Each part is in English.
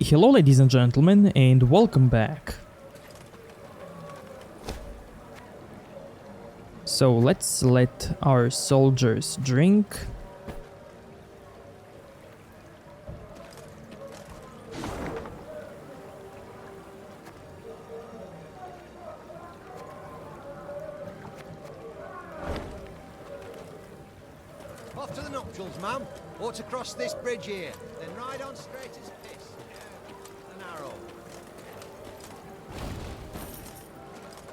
Hello ladies and gentlemen, and welcome back. So let's let our soldiers drink. Off to the nuptials, ma'am. Ought to cross this bridge here, then ride on straight as piss. The narrow.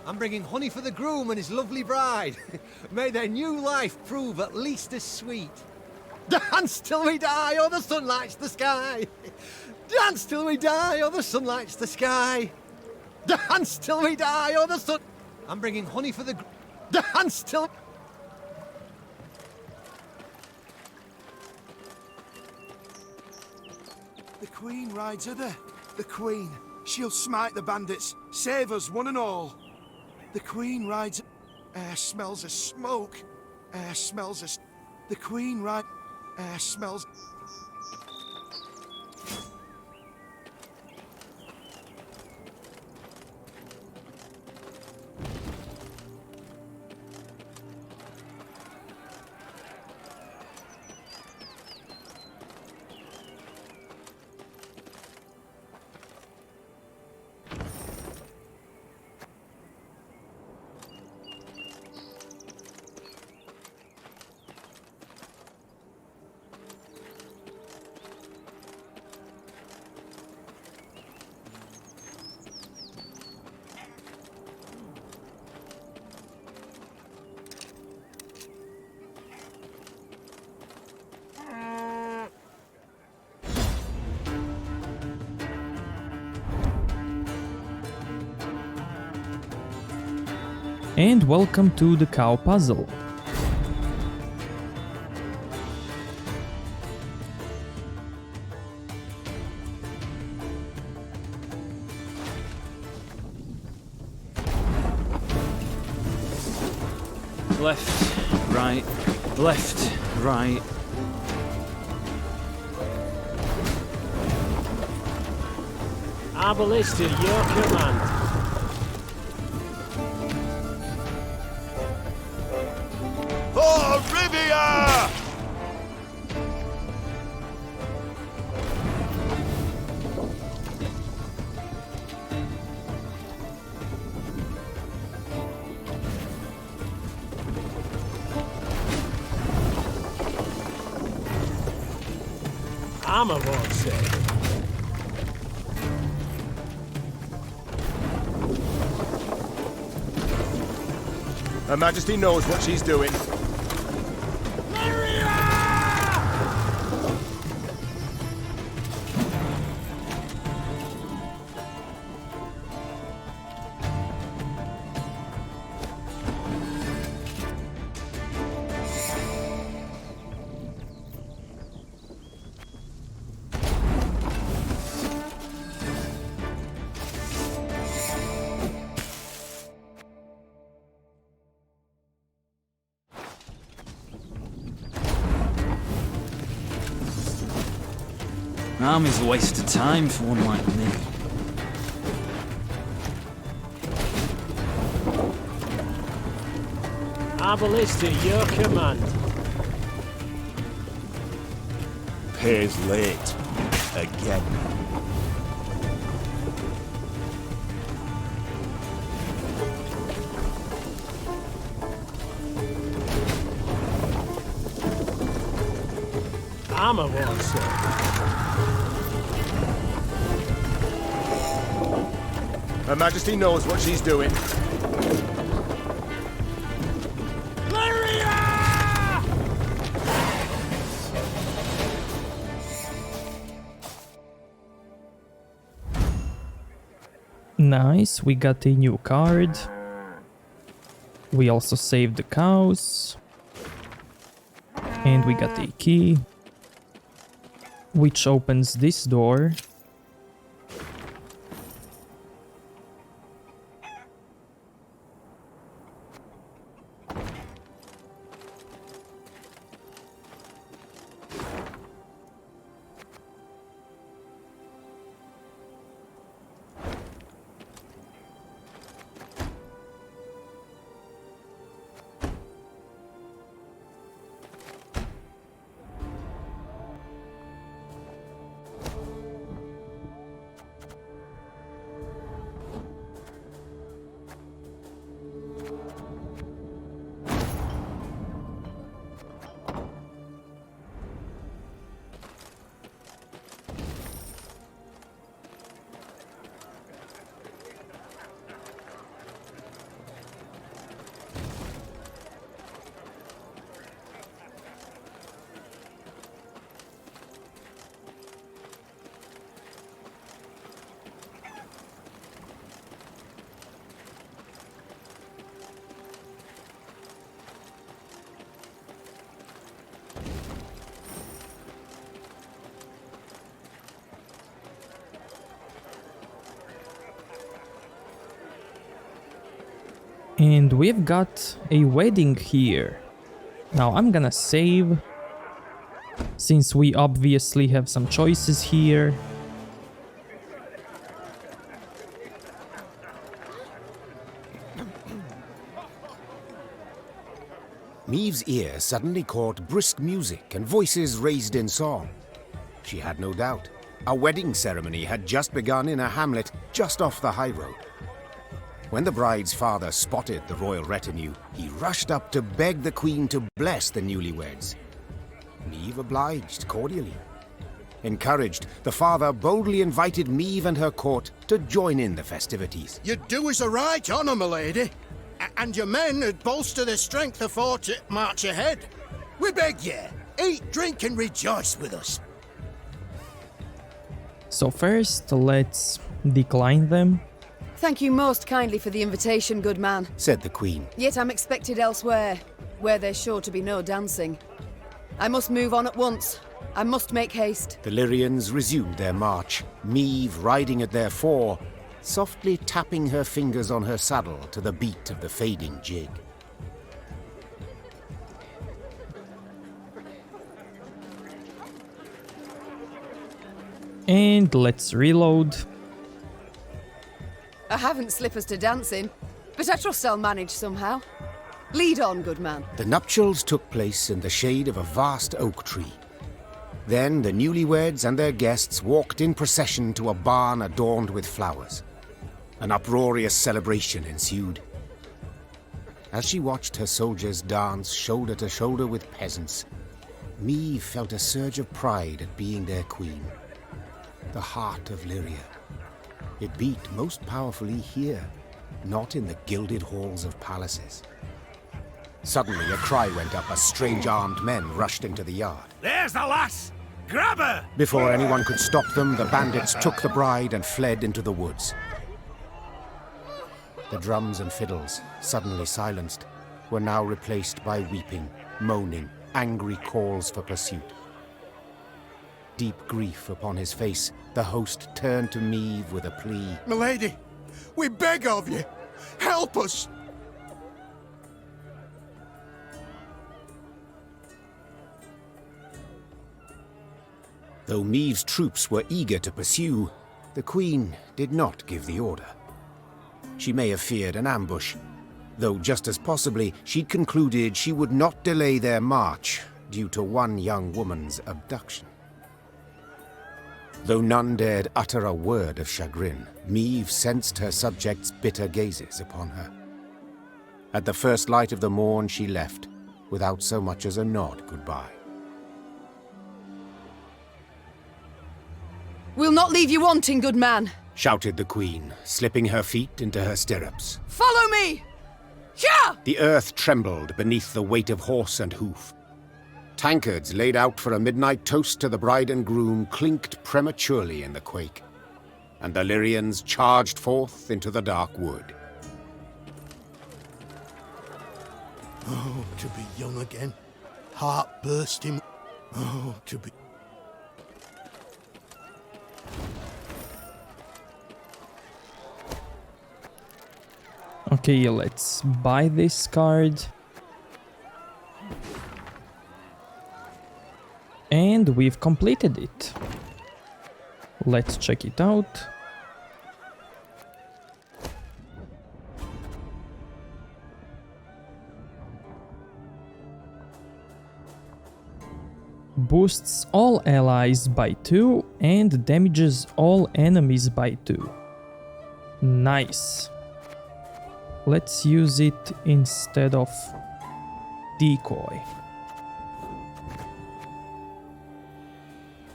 I'm bringing honey for the groom and his lovely bride. May their new life prove at least as sweet. Dance till we die, or the sun lights the sky. Dance till we die, or the sun lights the sky. Dance till we die, or the sun... I'm bringing honey for the... Dance till... The Queen rides hither. The Queen. She'll smite the bandits. Save us, one and all. The Queen rides... Air smells of smoke. Air smells of... The Queen rides... Air smells... And welcome to the cow puzzle. Left, right, left, right. Arbalist to your command. For Rivia! Armor won't save. Her Majesty knows what she's doing. Army's a waste of time for one like me. Arbalist to your command. Pays late. Again. Armor won't save. Her Majesty knows what she's doing. Nice, we got a new card. We also saved the cows. And we got a key, which opens this door. And we've got a wedding here. Now I'm gonna save, since we obviously have some choices here. Maeve's ear suddenly caught brisk music and voices raised in song. She had no doubt. A wedding ceremony had just begun in a hamlet just off the high road. When the bride's father spotted the royal retinue, he rushed up to beg the queen to bless the newlyweds. Maeve obliged cordially. Encouraged, the father boldly invited Maeve and her court to join in the festivities. You do us a right honour, my lady. And your men would bolster their strength afore to march ahead. We beg ye, eat, drink, and rejoice with us. So first, let's decline them. Thank you most kindly for the invitation, good man. Said the queen. Yet I'm expected elsewhere, where there's sure to be no dancing. I must move on at once. I must make haste. The Lyrians resumed their march, Maeve riding at their fore, softly tapping her fingers on her saddle to the beat of the fading jig. And let's reload. I haven't slippers to dance in, but I trust I'll manage somehow. Lead on, good man. The nuptials took place in the shade of a vast oak tree. Then the newlyweds and their guests walked in procession to a barn adorned with flowers. An uproarious celebration ensued. As she watched her soldiers dance shoulder to shoulder with peasants, Maeve felt a surge of pride at being their queen. The heart of Lyria. It beat most powerfully here, not in the gilded halls of palaces. Suddenly a cry went up as strange armed men rushed into the yard. There's the lass! Grab her! Before anyone could stop them, the bandits took the bride and fled into the woods. The drums and fiddles, suddenly silenced, were now replaced by weeping, moaning, angry calls for pursuit. Deep grief upon his face, the host turned to Maeve with a plea. My lady, we beg of you, help us! Though Maeve's troops were eager to pursue, the queen did not give the order. She may have feared an ambush, though just as possibly she'd concluded she would not delay their march due to one young woman's abduction. Though none dared utter a word of chagrin, Maeve sensed her subjects' bitter gazes upon her. At the first light of the morn she left, without so much as a nod goodbye. We'll not leave you wanting, good man. Shouted the queen, slipping her feet into her stirrups. Follow me! Yeah! The earth trembled beneath the weight of horse and hoof. Tankards laid out for a midnight toast to the bride and groom clinked prematurely in the quake, and the Lyrians charged forth into the dark wood. Oh, to be young again. Heart bursting. Oh, to be... Okay, let's buy this card. And we've completed it. Let's check it out. Boosts all allies by 2 and damages all enemies by 2. Nice. Let's use it instead of decoy.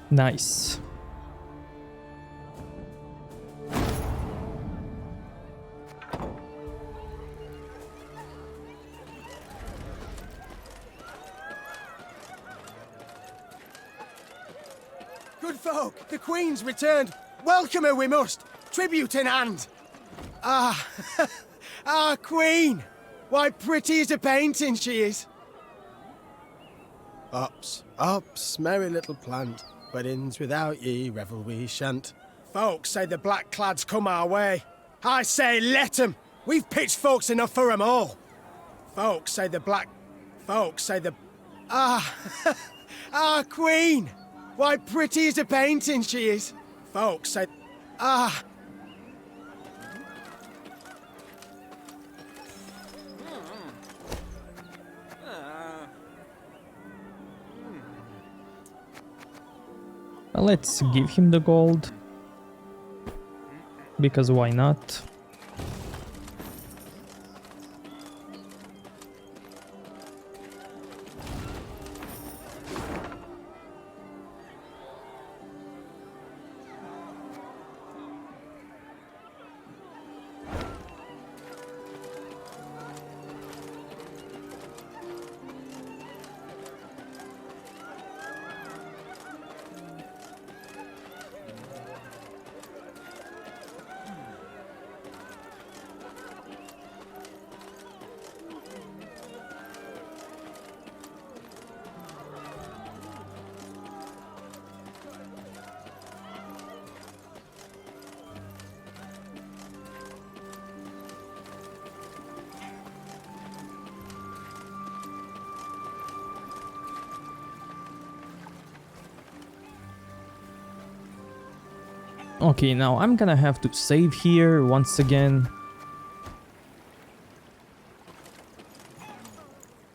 Nice. Good folk, the Queen's returned. Welcome her we must. Tribute in hand. Ah, our Queen. Why pretty as a painting she is. Ups, ups, merry little plant. Weddings without ye, revel we shan't. Folks say the black clads come our way. I say let 'em. We've pitchforks enough for 'em all. Folks say the black... Folks say the... Ah, ah, Queen! Why, pretty as a painting she is. Folks say... Ah... Let's give him the gold. Because why not? Okay, now I'm gonna have to save here once again.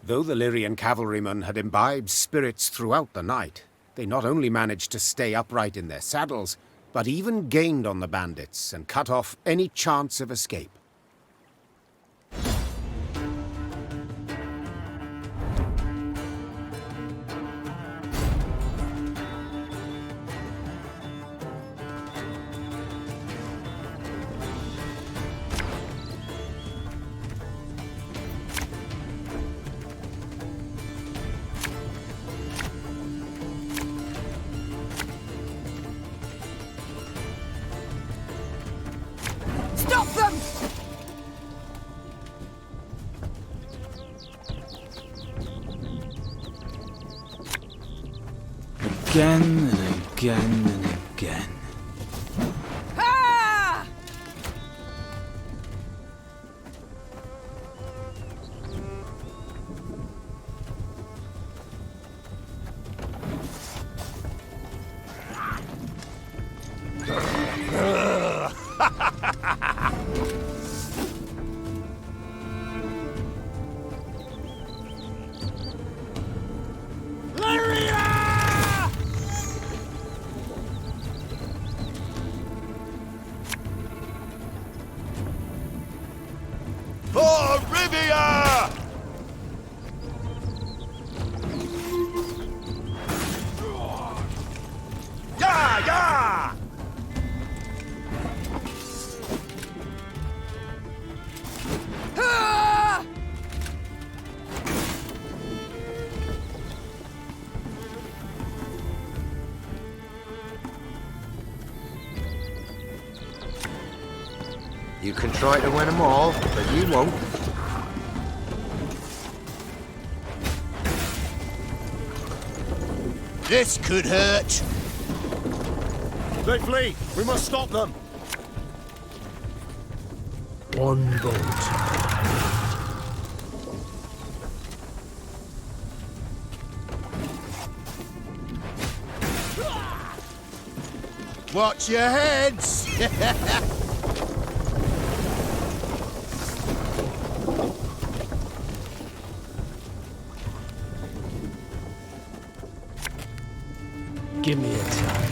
Though the Lyrian cavalrymen had imbibed spirits throughout the night, they not only managed to stay upright in their saddles, but even gained on the bandits and cut off any chance of escape. Stop them! Again and again and again. Ah! For Rivia! Yeah, yeah! Ah! You can try to win them all, but you won't. This could hurt. They flee. We must stop them. One boat. Watch your heads. Give me a time.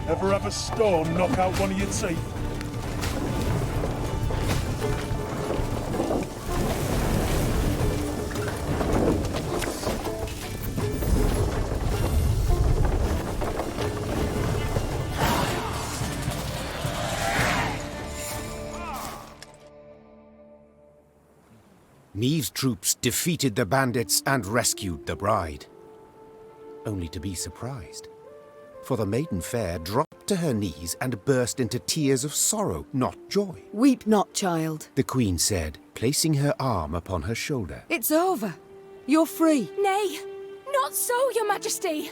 Ever have a stone knock out one of your teeth? Neve's troops defeated the bandits and rescued the bride. Only to be surprised. for the maiden fair dropped to her knees and burst into tears of sorrow, not joy. Weep not, child. The queen said, placing her arm upon her shoulder. It's over. You're free. Nay, not so, your majesty.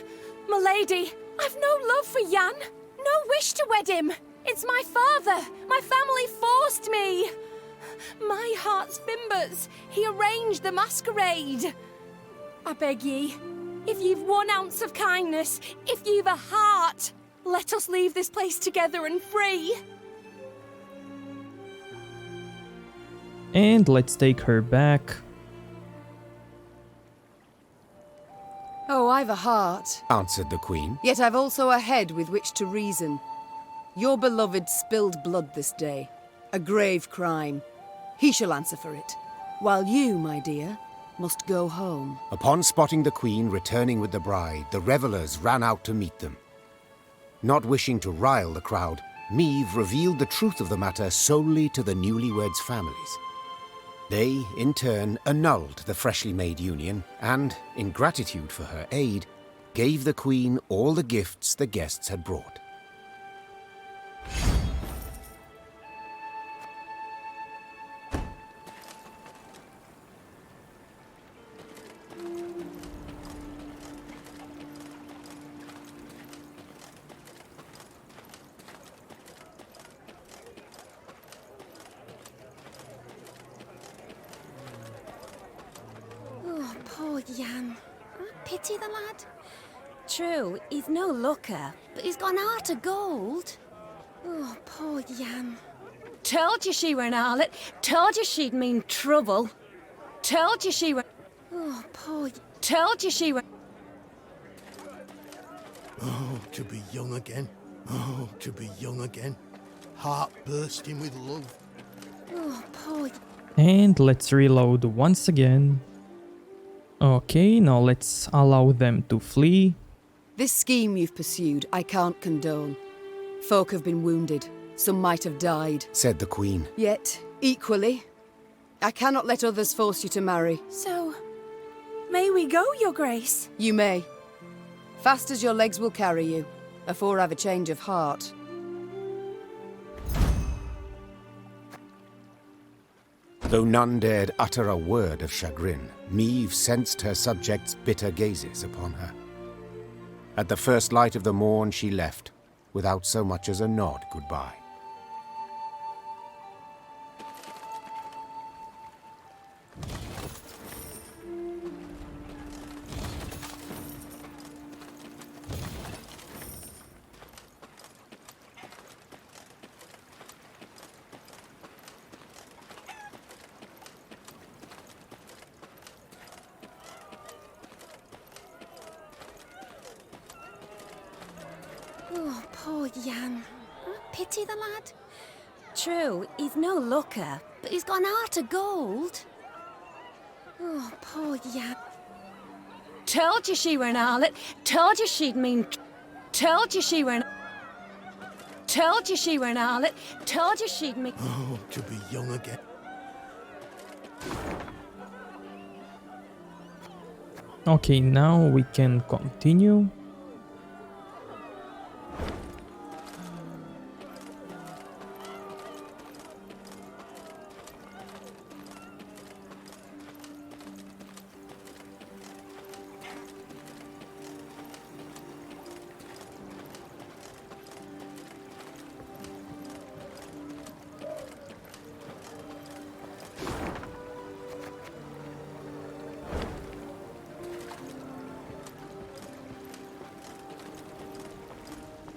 My lady, I've no love for Jan. No wish to wed him. It's my father. My family forced me. My heart's Fimbers. He arranged the masquerade. I beg ye, if you've 1 ounce of kindness, if you've a heart, let us leave this place together and free. And let's take her back. Oh, I've a heart. Answered the queen. Yet I've also a head with which to reason. Your beloved spilled blood this day. A grave crime. He shall answer for it. While you, my dear, must go home. Upon spotting the queen returning with the bride, the revelers ran out to meet them. Not wishing to rile the crowd, Meve revealed the truth of the matter solely to the newlyweds' families. They, in turn, annulled the freshly made union and, in gratitude for her aid, gave the queen all the gifts the guests had brought. Oh, poor Jan. I pity the lad. True, he's no looker, but he's got an heart of gold. Oh, poor Jan. Told you she were an harlot. Told you she'd mean trouble. Told you she were... Oh, poor... Told you she were... Oh, to be young again. Oh, to be young again. Heart bursting with love. Oh, poor... And let's reload once again. Okay, now let's allow them to flee. This scheme you've pursued, I can't condone. Folk have been wounded. Some might have died. Said the queen. Yet, equally, I cannot let others force you to marry. So, may we go, your grace? You may. Fast as your legs will carry you, afore I've a change of heart. Though none dared utter a word of chagrin, Meve sensed her subjects' bitter gazes upon her. At the first light of the morn she left, without so much as a nod goodbye. Oh, poor Jan. I pity the lad. True, he's no looker, but he's got an heart of gold. Oh, poor Jan. Told you she were an harlot. Told you she'd mean... Told you she were an... Told you she were an harlot. Told you she'd mean... Oh, to be young again. Okay, now we can continue.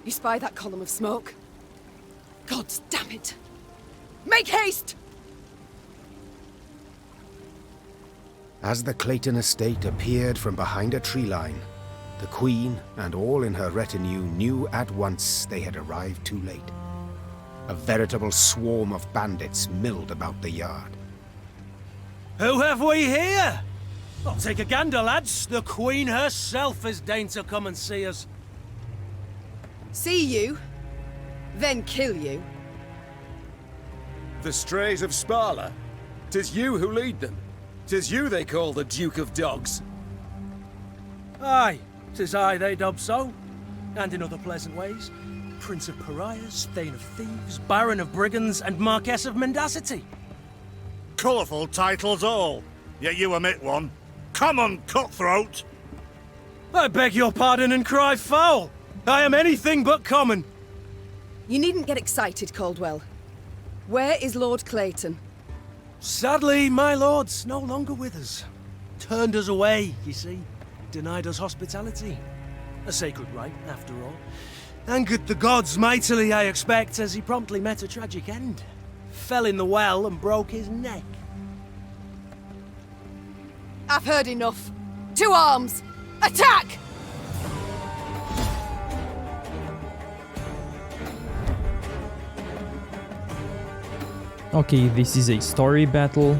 You spy that column of smoke? Gods damn it! Make haste! As the Clayton estate appeared from behind a tree line, the queen and all in her retinue knew at once they had arrived too late. A veritable swarm of bandits milled about the yard. Who have we here? I'll take a gander, lads. The Queen herself has deigned to come and see us. See you, then kill you. The strays of Sparla? 'Tis you who lead them. 'Tis you they call the Duke of Dogs. Aye, 'tis I they dub so. and in other pleasant ways, Prince of Pariahs, Thane of Thieves, Baron of Brigands, and Marquess of Mendacity. Colourful titles all, yet you omit one. Common cutthroat! I beg your pardon and cry foul! I am anything but common! You needn't get excited, Caldwell. Where is Lord Clayton? Sadly, my lord's no longer with us. Turned us away, you see. Denied us hospitality. A sacred right, after all. Angered the gods mightily, I expect, as he promptly met a tragic end. Fell in the well and broke his neck. I've heard enough. To arms! Attack! Okay, this is a story battle.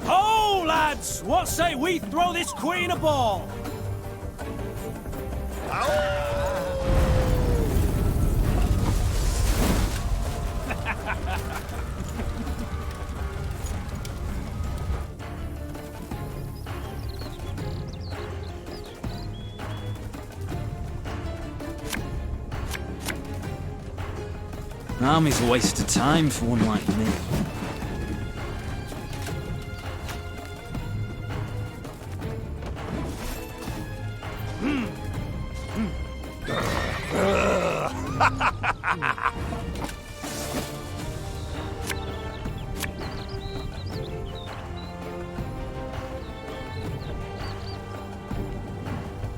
Ho, lads! What say we throw this queen a ball? Army's a waste of time for one like me.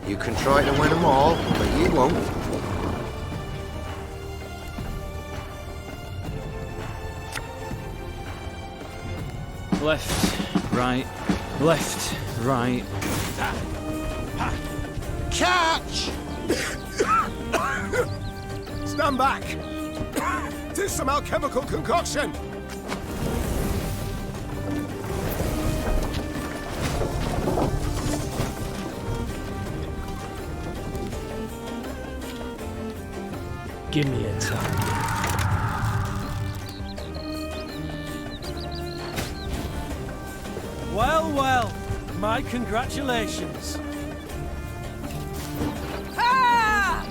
You can try to win them all, but you won't. Left, right, left, right. Catch! Stand back! Tis some alchemical concoction! Give me a time. Well, well, my congratulations. Ah!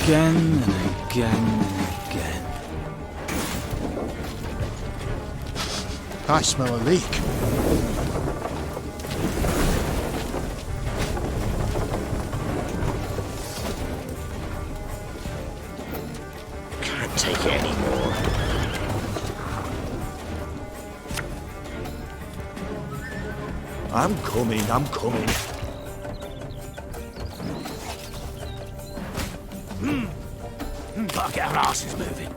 Again and again and again. I smell a leak. Can't take it anymore. I'm coming, I'm coming. Gotta get our asses moving.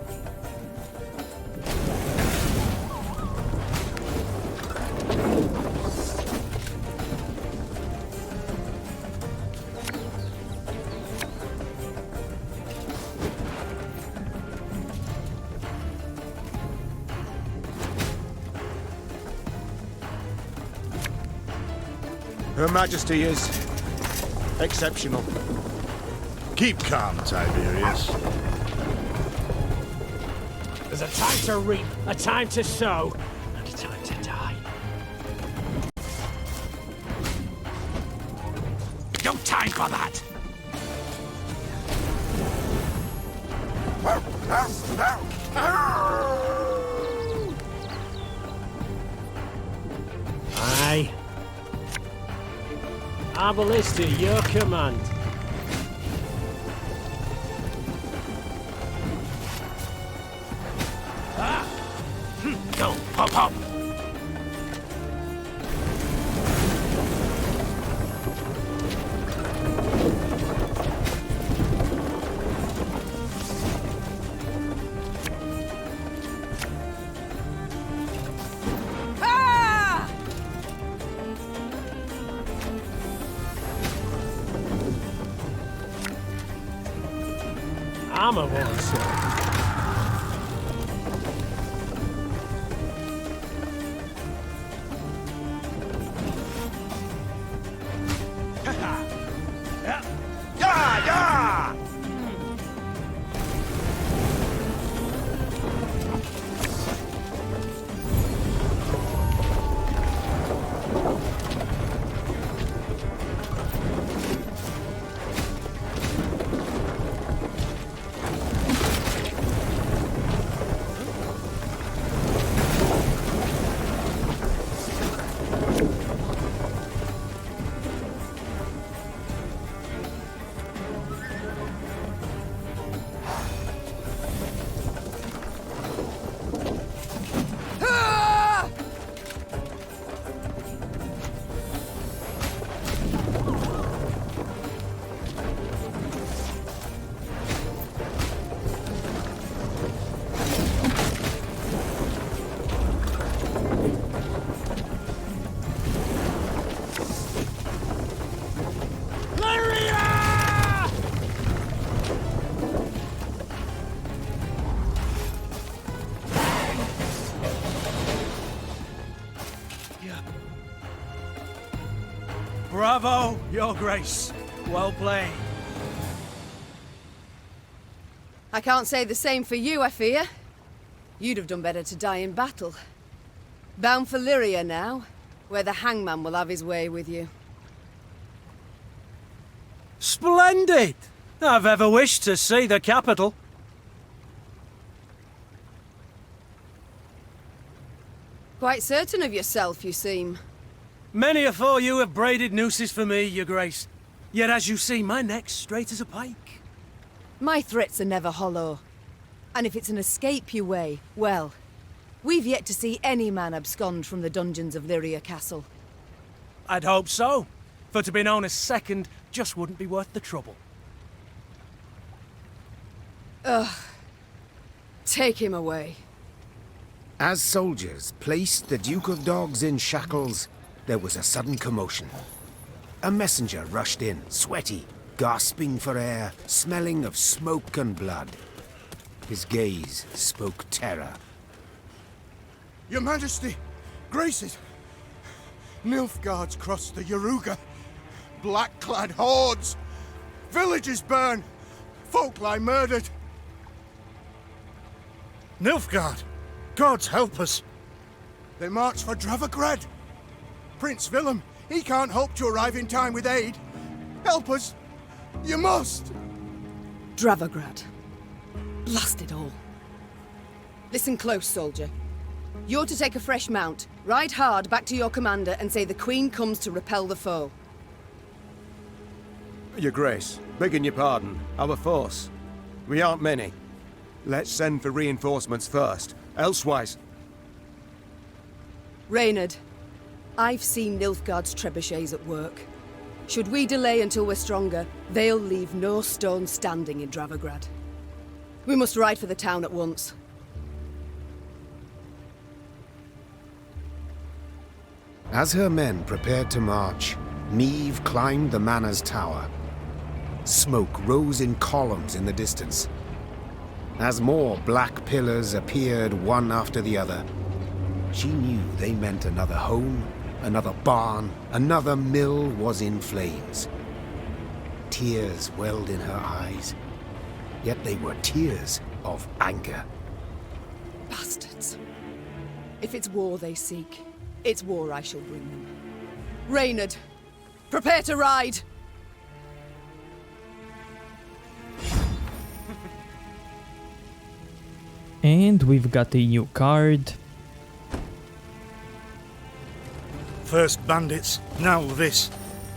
Her Majesty is exceptional. Keep calm, Tiberius. There's a time to reap, a time to sow, and a time to die. No time for that! Aye. Arbalista, your command. Go, hop, hop. Ah! I'm a one, sir. Bravo, Your Grace. Well played. I can't say the same for you, I fear. You'd have done better to die in battle. Bound for Lyria now, where the hangman will have his way with you. Splendid! I've ever wished to see the capital. Quite certain of yourself, you seem. Many afore you have braided nooses for me, Your Grace. Yet as you see, my neck's straight as a pike. My threats are never hollow. And if it's an escape you weigh, well, we've yet to see any man abscond from the dungeons of Lyria Castle. I'd hope so. For to be known as second just wouldn't be worth the trouble. Ugh. Take him away. As soldiers placed the Duke of Dogs in shackles, there was a sudden commotion. A messenger rushed in, sweaty, gasping for air, smelling of smoke and blood. His gaze spoke terror. Your Majesty, Graces, Nilfgaard's crossed the Yaruga. Black-clad hordes. Villages burn. Folk lie murdered. Nilfgaard! Gods help us! They march for Dravagrad. Prince Willem, he can't hope to arrive in time with aid. Help us! You must! Dravagrad. Blast it all. Listen close, soldier. You're to take a fresh mount, ride hard back to your commander and say the Queen comes to repel the foe. Your Grace, begging your pardon, our force. We aren't many. Let's send for reinforcements first, elsewise... Reynard, I've seen Nilfgaard's trebuchets at work. Should we delay until we're stronger, they'll leave no stone standing in Dravagrad. We must ride for the town at once. As her men prepared to march, Neve climbed the manor's tower. Smoke rose in columns in the distance. As more black pillars appeared one after the other, she knew they meant another home, another barn, another mill was in flames. Tears welled in her eyes, yet they were tears of anger. Bastards. If it's war they seek, it's war I shall bring them. Reynard, prepare to ride! And we've got a new card. First bandits, now this.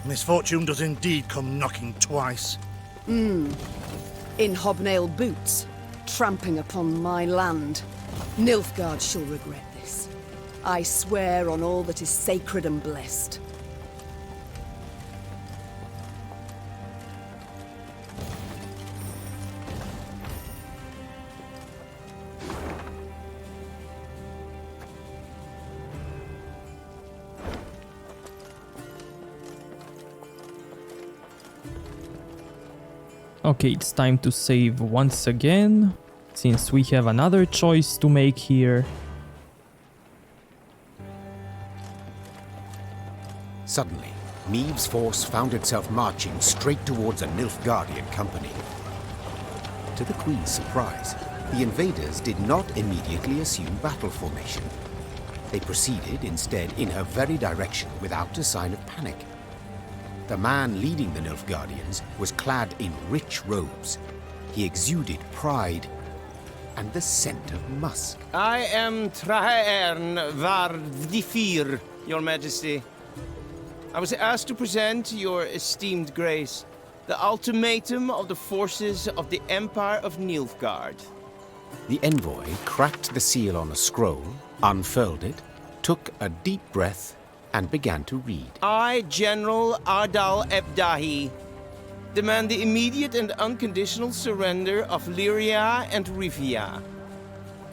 Misfortune does indeed come knocking twice. In hobnail boots, tramping upon my land. Nilfgaard shall regret this. I swear on all that is sacred and blessed. Okay, it's time to save once again, since we have another choice to make here. Suddenly, Meave's force found itself marching straight towards a Nilfgaardian company. To the Queen's surprise, the invaders did not immediately assume battle formation. They proceeded instead in her very direction without a sign of panic. The man leading the Nilfgaardians was clad in rich robes. He exuded pride and the scent of musk. I am Trahaern Vardifir, Your Majesty. I was asked to present your esteemed grace the ultimatum of the forces of the Empire of Nilfgaard. The envoy cracked the seal on a scroll, unfurled it, took a deep breath, and began to read. I, General Ardal Ebdahi, demand the immediate and unconditional surrender of Lyria and Rivia.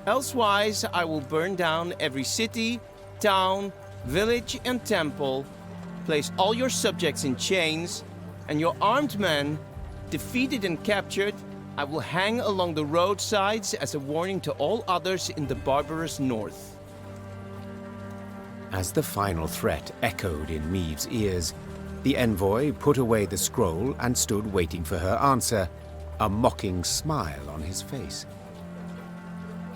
Elsewise, I will burn down every city, town, village, and temple, place all your subjects in chains, and your armed men, defeated and captured, I will hang along the roadsides as a warning to all others in the barbarous north. As the final threat echoed in Meave's ears, the envoy put away the scroll and stood waiting for her answer, a mocking smile on his face.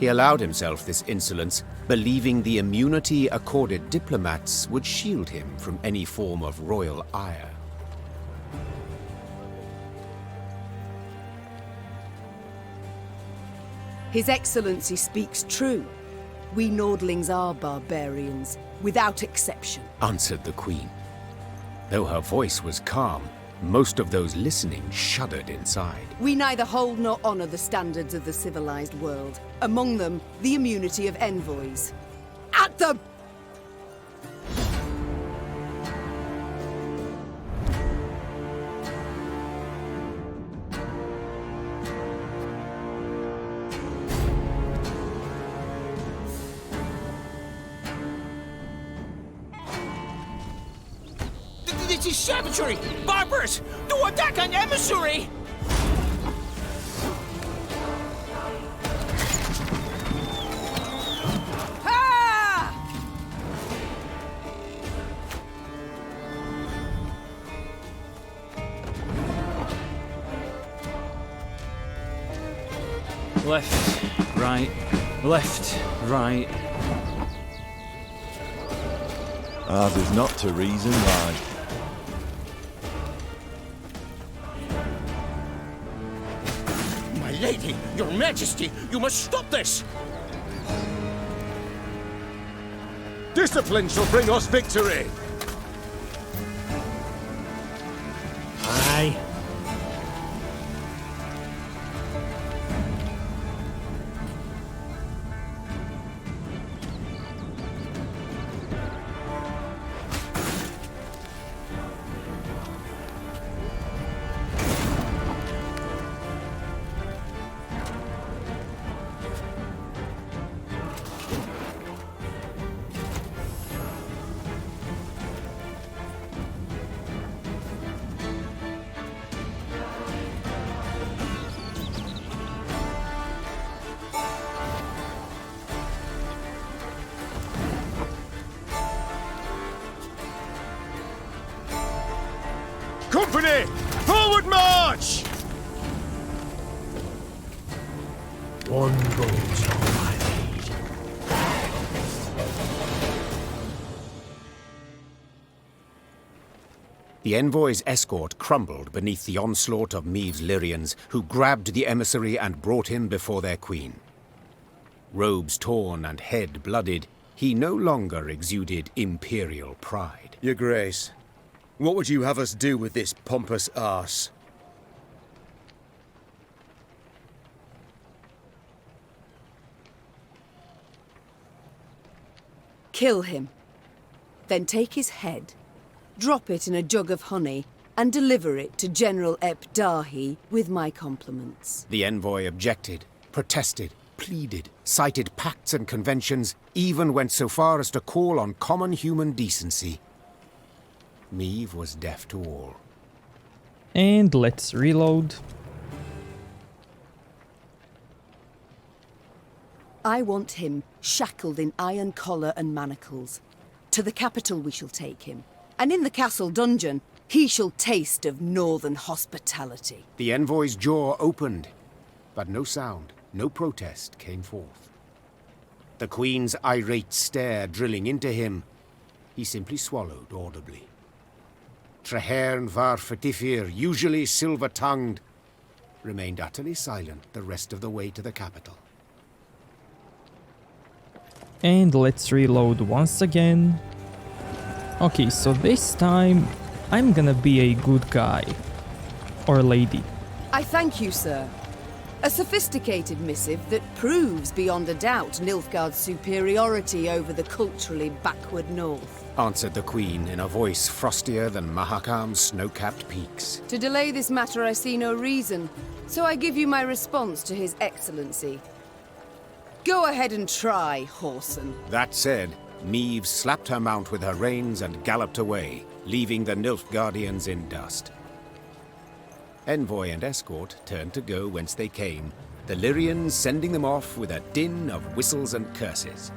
He allowed himself this insolence, believing the immunity accorded diplomats would shield him from any form of royal ire. His Excellency speaks true. We Nordlings are barbarians, without exception, Answered the Queen. Though her voice was calm, most of those listening shuddered inside. We neither hold nor honor the standards of the civilized world. Among them, the immunity of envoys. At them! This is savagery! Barbarous! Do attack an emissary! Left, right, left, right. Ours is not to reason why. My lady, your majesty, you must stop this! Discipline shall bring us victory! Aye. Company! Forward march! One goes on my lead. The envoy's escort crumbled beneath the onslaught of Meave's Lyrians, who grabbed the emissary and brought him before their queen. Robes torn and head blooded, he no longer exuded imperial pride. Your Grace, what would you have us do with this pompous arse? Kill him. Then take his head, drop it in a jug of honey, and deliver it to General Ebdahi with my compliments. The envoy objected, protested, pleaded, cited pacts and conventions, even went so far as to call on common human decency. Meave was deaf to all. And let's reload. I want him shackled in iron collar and manacles. To the capital we shall take him, and in the castle dungeon he shall taste of northern hospitality. The envoy's jaw opened, but no sound, no protest came forth. The Queen's irate stare drilling into him, he simply swallowed audibly. Treherne var Fetifir, usually silver-tongued, remained utterly silent the rest of the way to the capital. And let's reload once again. Okay, so this time I'm gonna be a good guy. Or lady. I thank you, sir. A sophisticated missive that proves beyond a doubt Nilfgaard's superiority over the culturally backward north. Answered the Queen in a voice frostier than Mahakam's snow-capped peaks. To delay this matter I see no reason, so I give you my response to His Excellency. Go ahead and try, Whoreson. That said, Niamh slapped her mount with her reins and galloped away, leaving the Nilfgaardians in dust. Envoy and escort turned to go whence they came, the Lyrians sending them off with a din of whistles and curses.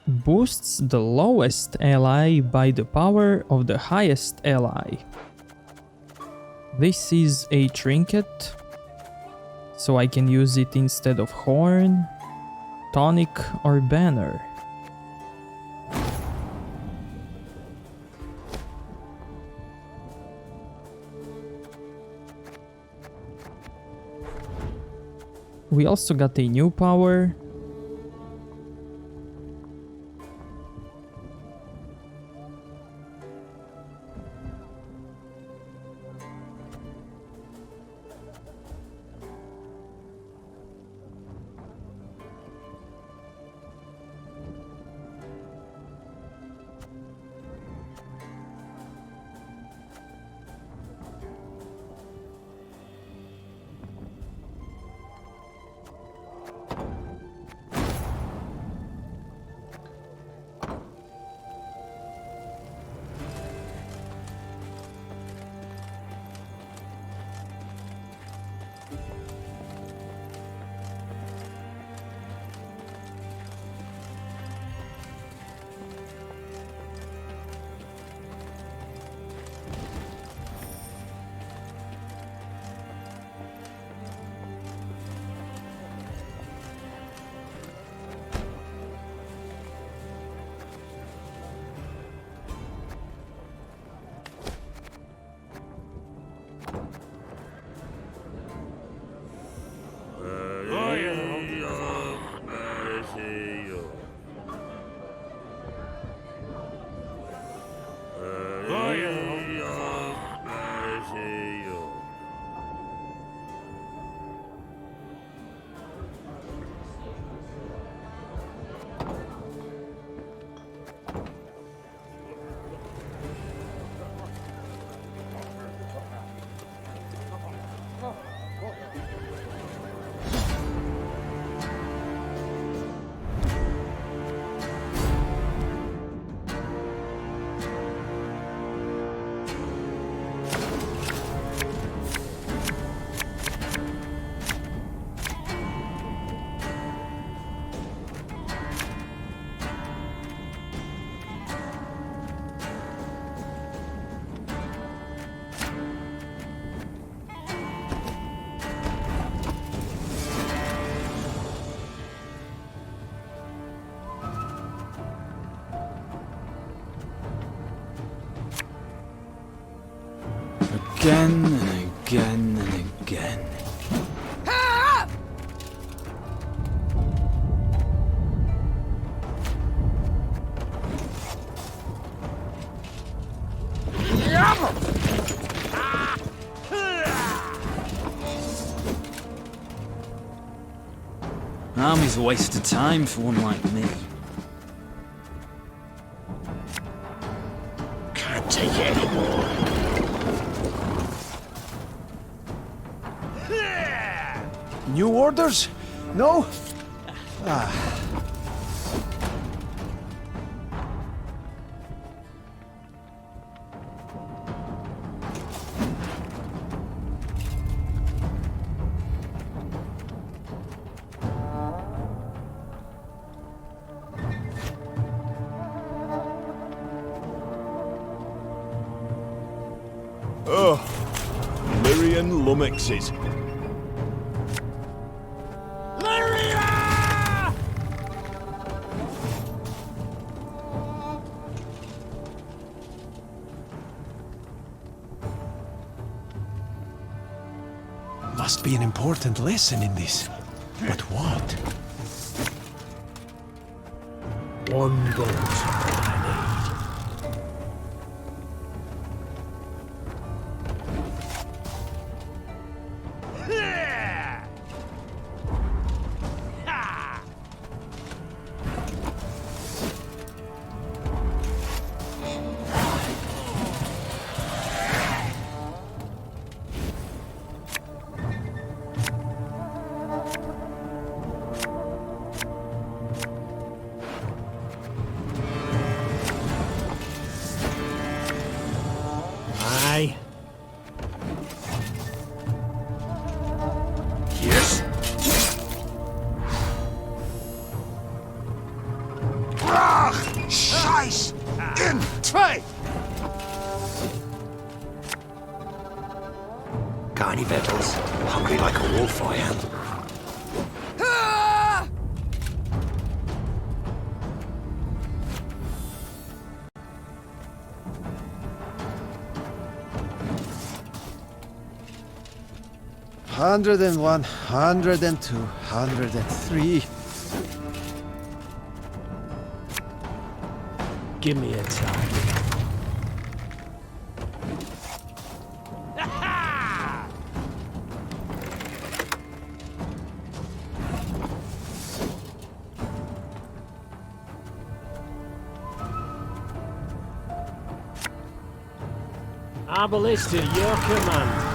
Boosts the lowest ally by the power of the highest ally. This is a trinket, so I can use it instead of horn, tonic or banner. We also got a new power. Again and again and again. Army's a waste of time for one like me. Can't take it anymore. New orders? No? Ah. Oh, Lyrian lummoxes. Must be an important lesson in this. But what? One boat. Aye. Yes. Brach! Scheiß! In! Zwei! Got any victuals? Hungry like a wolf, I am. Hundred and 102, 103. Give me a target. Arbalist to your command.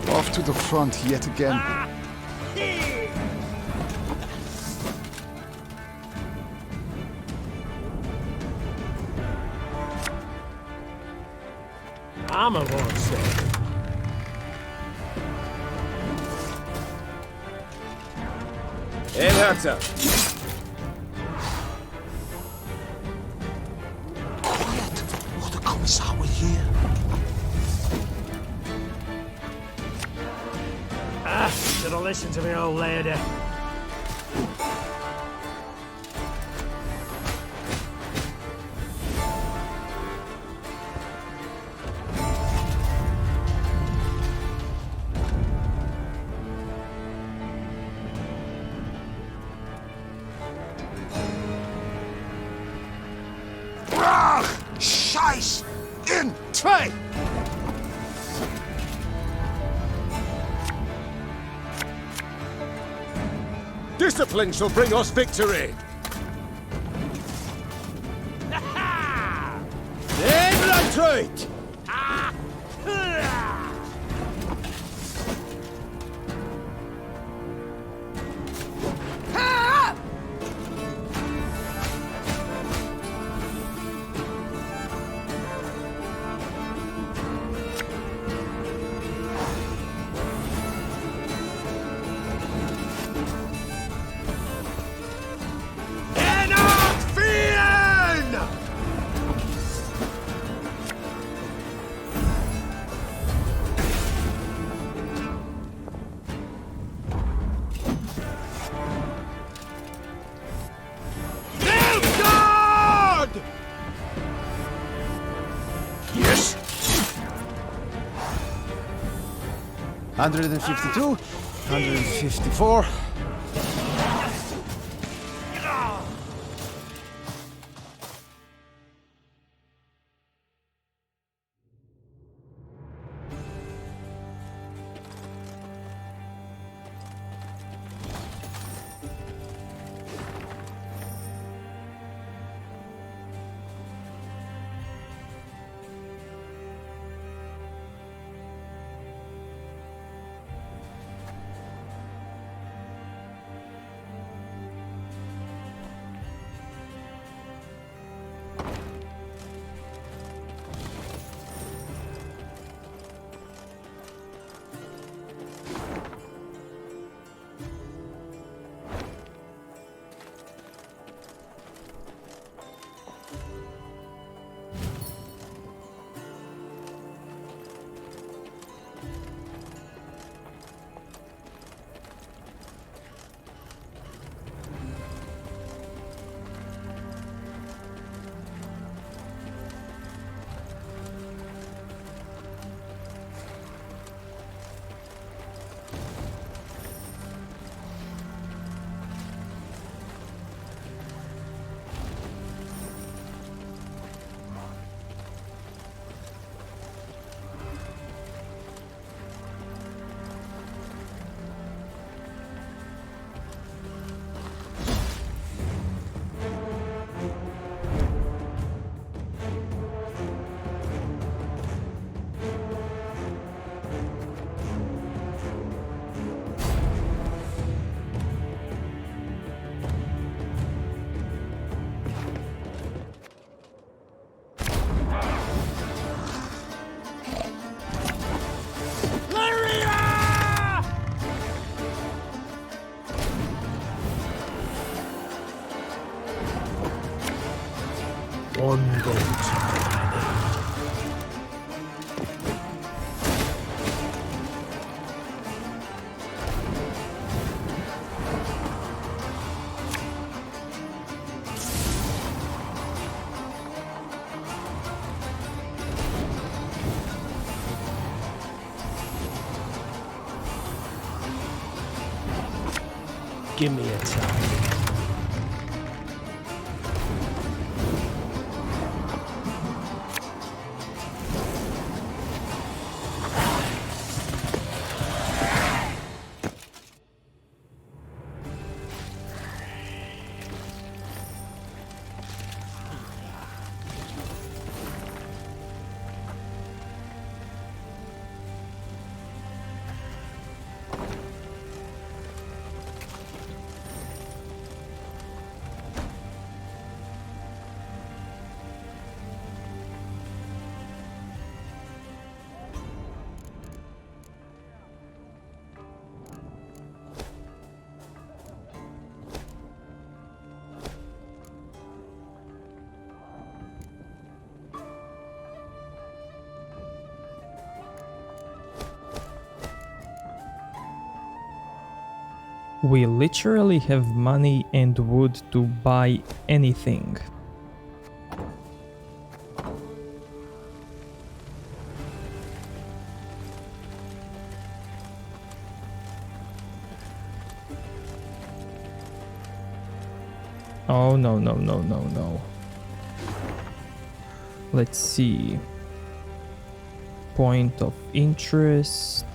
Off to the front yet again. Armor won't say. Hector. Quiet, or the Commissar will hear. Should have listened to me old lady. Brach! Scheiß! In! Zwei! Discipline shall bring us victory! Eblatreut! 152, 154. One boat. Give me a time. We literally have money and wood to buy anything. Oh no, no, no, no, no. Let's see. Point of interest.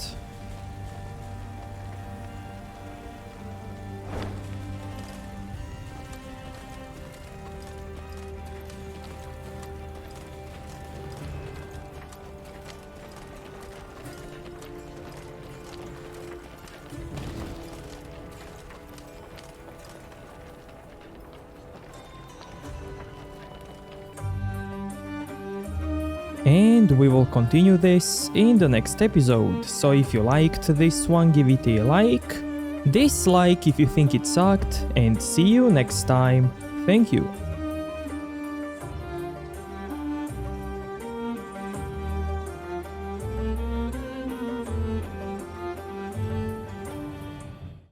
And we will continue this in the next episode, so if you liked this one, give it a like, dislike if you think it sucked, and see you next time. Thank you.